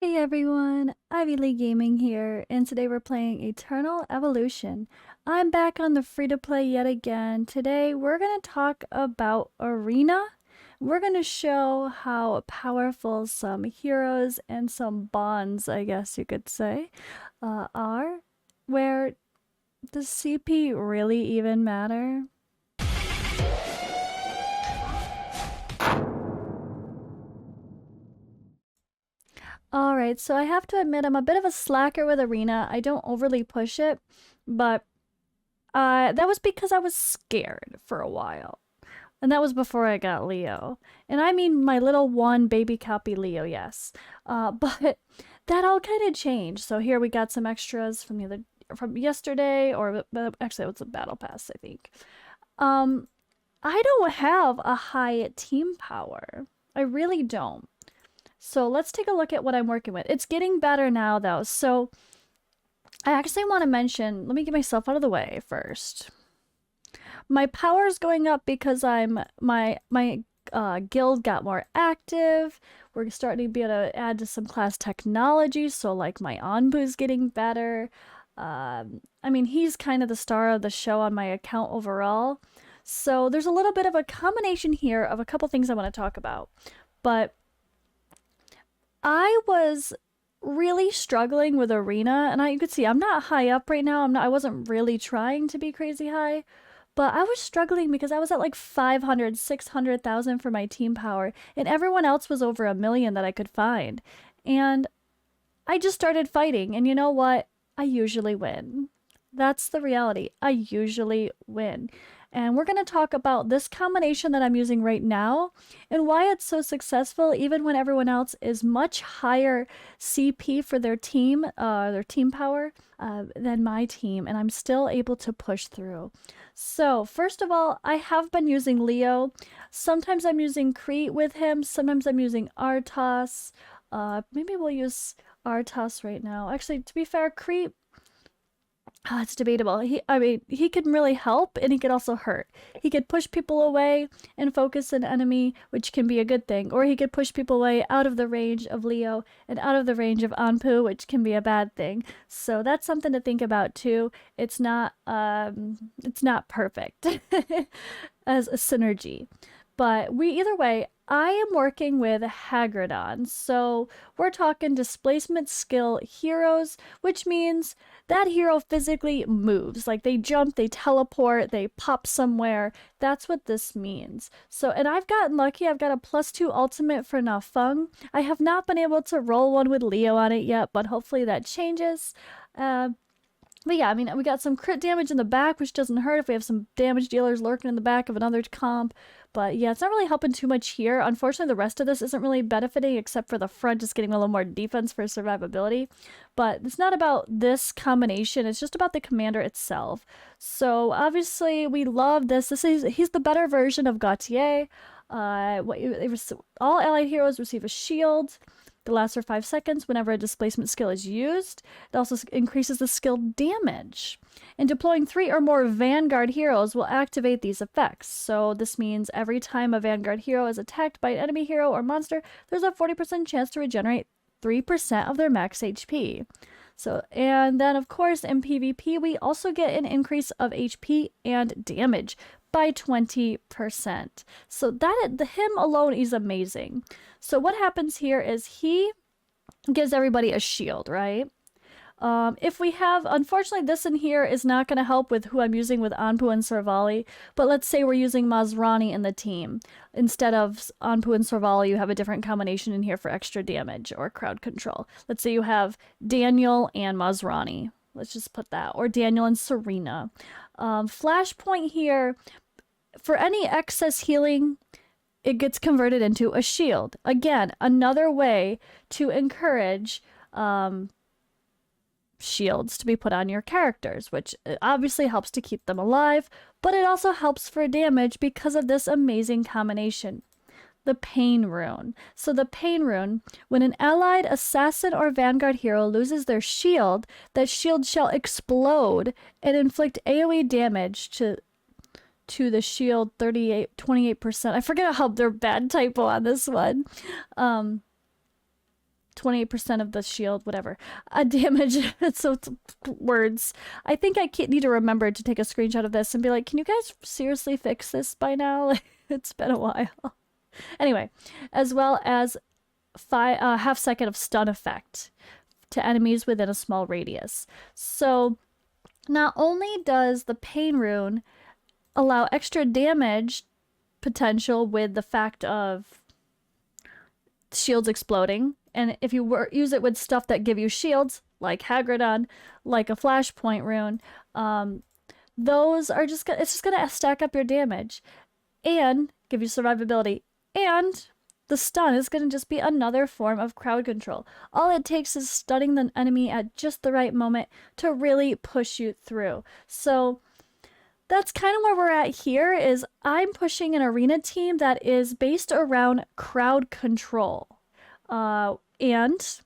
Hey everyone, Ivy League Gaming here, and today we're playing Eternal Evolution. I'm back on the free-to-play yet again. Today we're going to talk about Arena. We're going to show how powerful some heroes and some bonds, I guess you could say, are. Where does CP really even matter? Alright, so I have to admit I'm a bit of a slacker with Arena. I don't overly push it, but that was because I was scared for a while. And that was before I got Leo. And I mean my little one baby copy Leo, yes. But that all kind of changed. So here we got some extras from yesterday, or actually it was a battle pass, I think. I don't have a high team power. I really don't. So let's take a look at what I'm working with. It's getting better now though. So I actually want to mention, let me get myself out of the way first. My power's going up because my guild got more active. We're starting to be able to add to some class technology, so like my Anbu's getting better. I mean, he's kind of the star of the show on my account overall. So there's a little bit of a combination here of a couple things I want to talk about. But I was really struggling with Arena, and you could see I'm not high up right now. I wasn't really trying to be crazy high, but I was struggling because I was at like 500, 600,000 for my team power, and everyone else was over 1 million that I could find. And I just started fighting, and you know what? I usually win. That's the reality. I usually win. And we're going to talk about this combination that I'm using right now and why it's so successful even when everyone else is much higher CP for their team power than my team, and I'm still able to push through. So first of all, I have been using Leo. Sometimes I'm using Crete with him. Sometimes I'm using Artos. Maybe we'll use Artos right now. Actually, to be fair, Crete, it's debatable. I mean, he can really help and he could also hurt. He could push people away and focus an enemy, which can be a good thing. Or he could push people away out of the range of Leo and out of the range of Anpu, which can be a bad thing. So that's something to think about too. It's not perfect as a synergy. But either way, I am working with Hagridon. So we're talking displacement skill heroes, which means that hero physically moves. Like they jump, they teleport, they pop somewhere. That's what this means. So, and I've gotten lucky. I've got a +2 ultimate for Nafeng. I have not been able to roll one with Leo on it yet, but hopefully that changes. But yeah, I mean, we got some crit damage in the back, which doesn't hurt if we have some damage dealers lurking in the back of another comp. But yeah, it's not really helping too much here. Unfortunately, the rest of this isn't really benefiting except for the front just getting a little more defense for survivability. But it's not about this combination. It's just about the commander itself. So obviously, we love this. He's the better version of Gautier. All allied heroes receive a shield. It lasts for 5 seconds whenever a displacement skill is used. It also increases the skill damage. And deploying 3 or more Vanguard heroes will activate these effects. So this means every time a Vanguard hero is attacked by an enemy hero or monster, there's a 40% chance to regenerate 3% of their max HP. So, and then of course in PvP, we also get an increase of HP and damage by 20%. So him alone is amazing. So what happens here is he gives everybody a shield, right? If we have, unfortunately, this in here is not going to help with who I'm using with Anpu and Sorvali, but let's say we're using Masrani in the team. Instead of Anpu and Sorvali, you have a different combination in here for extra damage or crowd control. Let's say you have Daniel and Masrani. Let's just put that. Or Daniel and Serena. Flashpoint here, for any excess healing, it gets converted into a shield. Again, another way to encourage shields to be put on your characters, which obviously helps to keep them alive, but it also helps for damage because of this amazing combination. The Pain Rune. So the Pain Rune, when an allied assassin or vanguard hero loses their shield, that shield shall explode and inflict AoE damage to the shield 28%. I forget how their bad typo on this one. 28% of the shield, whatever. Damage. So it's words. I think I need to remember to take a screenshot of this and be like, can you guys seriously fix this by now? It's been a while. Anyway, as well as half second of stun effect to enemies within a small radius. So not only does the pain rune allow extra damage potential with the fact of shields exploding, and if you use it with stuff that give you shields, like Hagridon, like a flashpoint rune, those are it's just gonna stack up your damage and give you survivability, and the stun is going to just be another form of crowd control. All it takes is stunning the enemy at just the right moment to really push you through. So that's kind of where we're at here. Is I'm pushing an arena team that is based around crowd control, and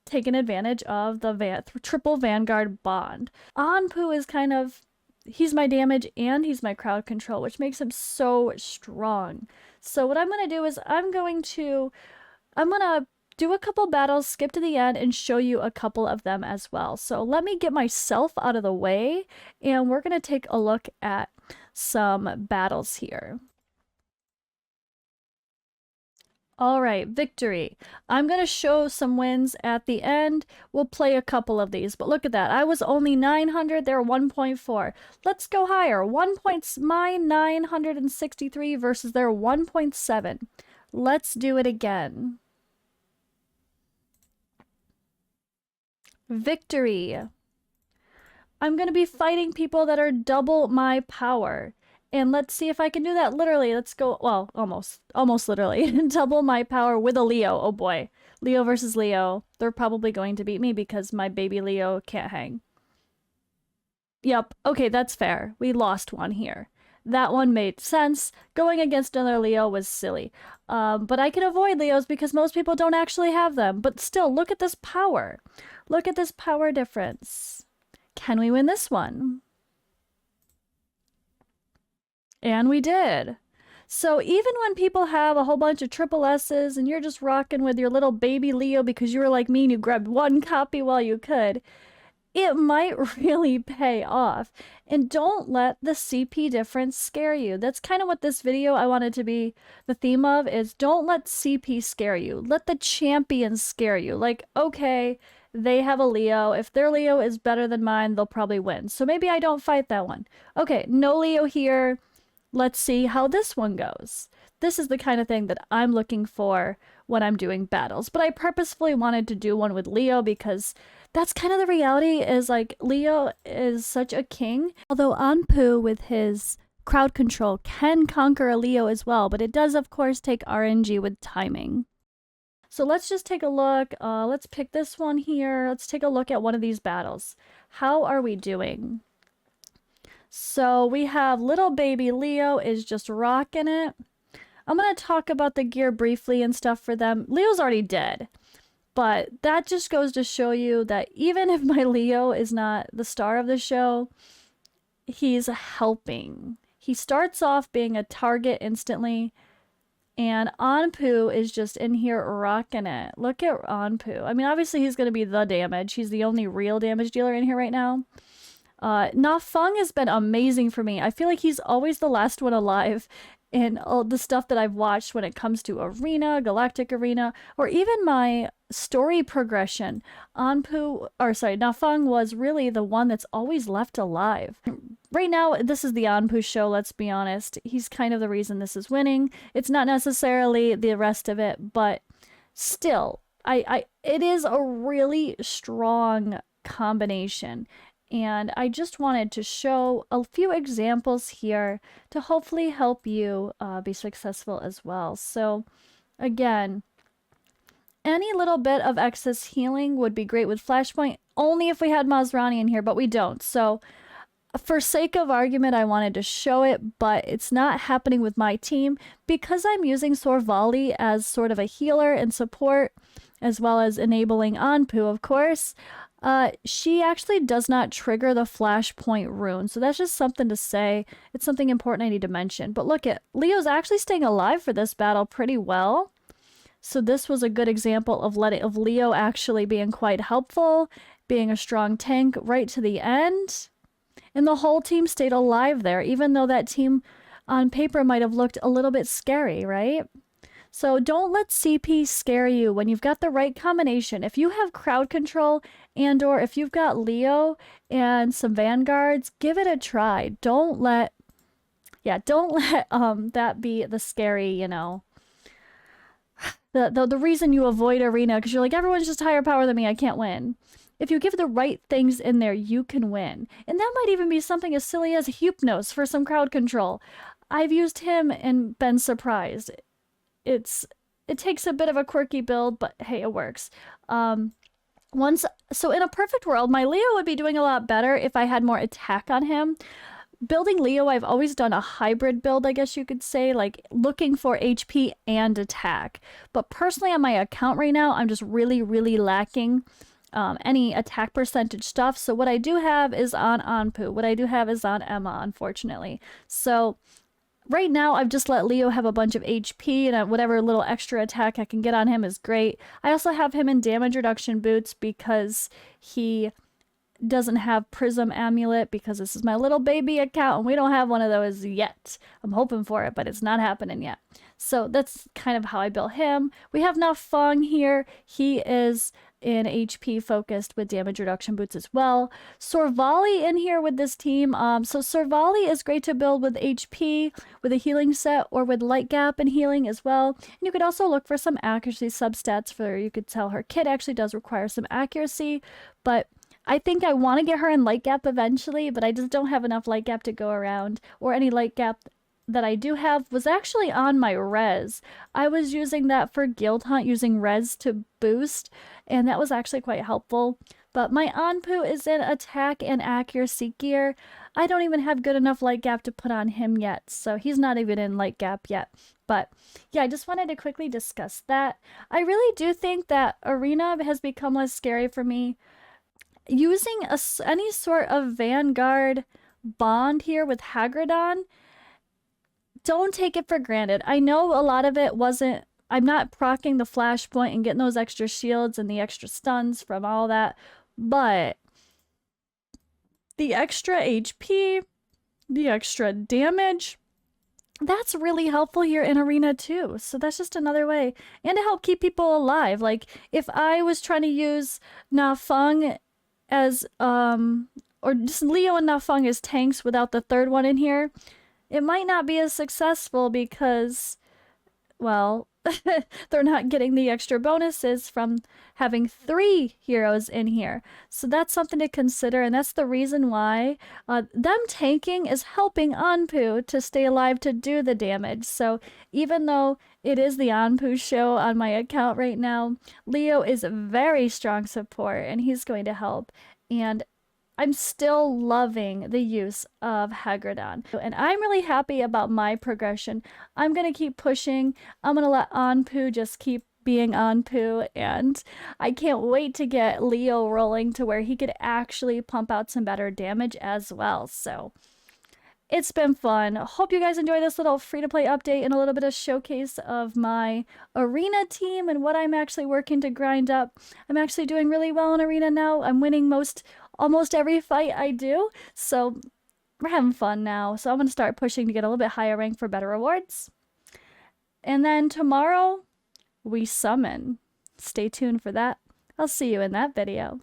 taking advantage of the triple Vanguard bond. Anpu is kind of, he's my damage and he's my crowd control, which makes him so strong. So what I'm going to do is I'm going to do a couple battles, skip to the end, and show you a couple of them as well. So let me get myself out of the way, and we're going to take a look at some battles here. All right, victory. I'm going to show some wins at the end. We'll play a couple of these, but look at that. I was only 900, they're 1.4. Let's go higher. Mine 963 versus their 1.7. Let's do it again. Victory. I'm going to be fighting people that are double my power. And let's see if I can do that literally. Let's go, well, almost literally. Double my power with a Leo. Oh boy. Leo versus Leo. They're probably going to beat me because my baby Leo can't hang. Yep. Okay, that's fair. We lost one here. That one made sense. Going against another Leo was silly. But I can avoid Leos because most people don't actually have them. But still, look at this power. Look at this power difference. Can we win this one? And we did. So even when people have a whole bunch of triple S's and you're just rocking with your little baby Leo because you were like me and you grabbed one copy while you could, it might really pay off. And don't let the CP difference scare you. That's kind of what this video I wanted to be the theme of, is don't let CP scare you. Let the champions scare you. Like, okay, they have a Leo. If their Leo is better than mine, they'll probably win. So maybe I don't fight that one. Okay, no Leo here. Let's see how this one goes. This is the kind of thing that I'm looking for when I'm doing battles. But I purposefully wanted to do one with Leo because that's kind of the reality, is like Leo is such a king. Although Anpu with his crowd control can conquer a Leo as well, but it does of course take RNG with timing. So let's just take a look. Let's pick this one here. Let's take a look at one of these battles. How are we doing? So we have little baby Leo is just rocking it. I'm going to talk about the gear briefly and stuff for them. Leo's already dead, but that just goes to show you that even if my Leo is not the star of the show, he's helping. He starts off being a target instantly, and Anpu is just in here rocking it. Look at Anpu. I mean, obviously he's going to be the damage. He's the only real damage dealer in here right now. Na Feng has been amazing for me. I feel like he's always the last one alive in all the stuff that I've watched when it comes to Arena, Galactic Arena, or even my story progression. Na Feng was really the one that's always left alive. Right now, this is the Anpu show, let's be honest. He's kind of the reason this is winning. It's not necessarily the rest of it, but still, it is a really strong combination. And I just wanted to show a few examples here to hopefully help you be successful as well. So again, any little bit of excess healing would be great with Flashpoint, only if we had Masrani in here, but we don't. So for sake of argument, I wanted to show it, but it's not happening with my team because I'm using Sorvali as sort of a healer and support, as well as enabling Anpu, of course. She actually does not trigger the flashpoint rune, so that's just something to say. It's something important I need to mention. But look at Leo's actually staying alive for this battle pretty well. So this was a good example of Leo actually being quite helpful, being a strong tank right to the end. And the whole team stayed alive there, even though that team on paper might have looked a little bit scary, right? So don't let CP scare you when you've got the right combination. If you have crowd control and or if you've got Leo and some vanguards, give it a try. Don't let that be the scary, the reason you avoid arena because you're like everyone's just higher power than me, I can't win. If you give the right things in there, you can win. And that might even be something as silly as Hypnos for some crowd control. I've used him and been surprised. It takes a bit of a quirky build, but hey, it works. So in a perfect world, my Leo would be doing a lot better if I had more attack on him. Building Leo, I've always done a hybrid build, I guess you could say, like looking for HP and attack. But personally on my account right now, I'm just really, really lacking any attack percentage stuff. So what I do have is on Anpu. What I do have is on Emma, unfortunately. So right now, I've just let Leo have a bunch of HP, and whatever little extra attack I can get on him is great. I also have him in damage reduction boots because he doesn't have Prism Amulet because this is my little baby account and we don't have one of those yet. I'm hoping for it, but it's not happening yet. So that's kind of how I built him. We have Na Feng here. He is in HP focused with damage reduction boots as well. Sorvali in here with this team. So Sorvali is great to build with HP, with a healing set, or with light gap and healing as well. And you could also look for some accuracy substats for, you could tell her kit actually does require some accuracy, but I think I want to get her in light gap eventually, but I just don't have enough light gap to go around, or any light gap that I do have was actually on my res. I was using that for Guild Hunt, using res to boost, and that was actually quite helpful. But my Anpu is in attack and accuracy gear. I don't even have good enough light gap to put on him yet, so he's not even in light gap yet. But yeah, I just wanted to quickly discuss that. I really do think that Arena has become less scary for me. Using any sort of Vanguard bond here with Hagridon, don't take it for granted. I know a lot of it wasn't, I'm not proccing the flashpoint and getting those extra shields and the extra stuns from all that, but the extra HP, the extra damage, that's really helpful here in Arena too. So that's just another way. And to help keep people alive. Like if I was trying to use Na Feng as or just Leo and Na Feng as tanks without the third one in here, it might not be as successful because, well, they're not getting the extra bonuses from having 3 heroes in here. So that's something to consider, and that's the reason why them tanking is helping Anpu to stay alive to do the damage. So even though it is the Anpu show on my account right now, Leo is a very strong support, and he's going to help. And I'm still loving the use of Hagridon. And I'm really happy about my progression. I'm going to keep pushing. I'm going to let Anpu just keep being Anpu. And I can't wait to get Leo rolling to where he could actually pump out some better damage as well. So it's been fun. Hope you guys enjoy this little free-to-play update and a little bit of showcase of my Arena team and what I'm actually working to grind up. I'm actually doing really well in Arena now. I'm winning almost every fight I do, so we're having fun now. So I'm going to start pushing to get a little bit higher rank for better rewards. And then tomorrow, we summon. Stay tuned for that. I'll see you in that video.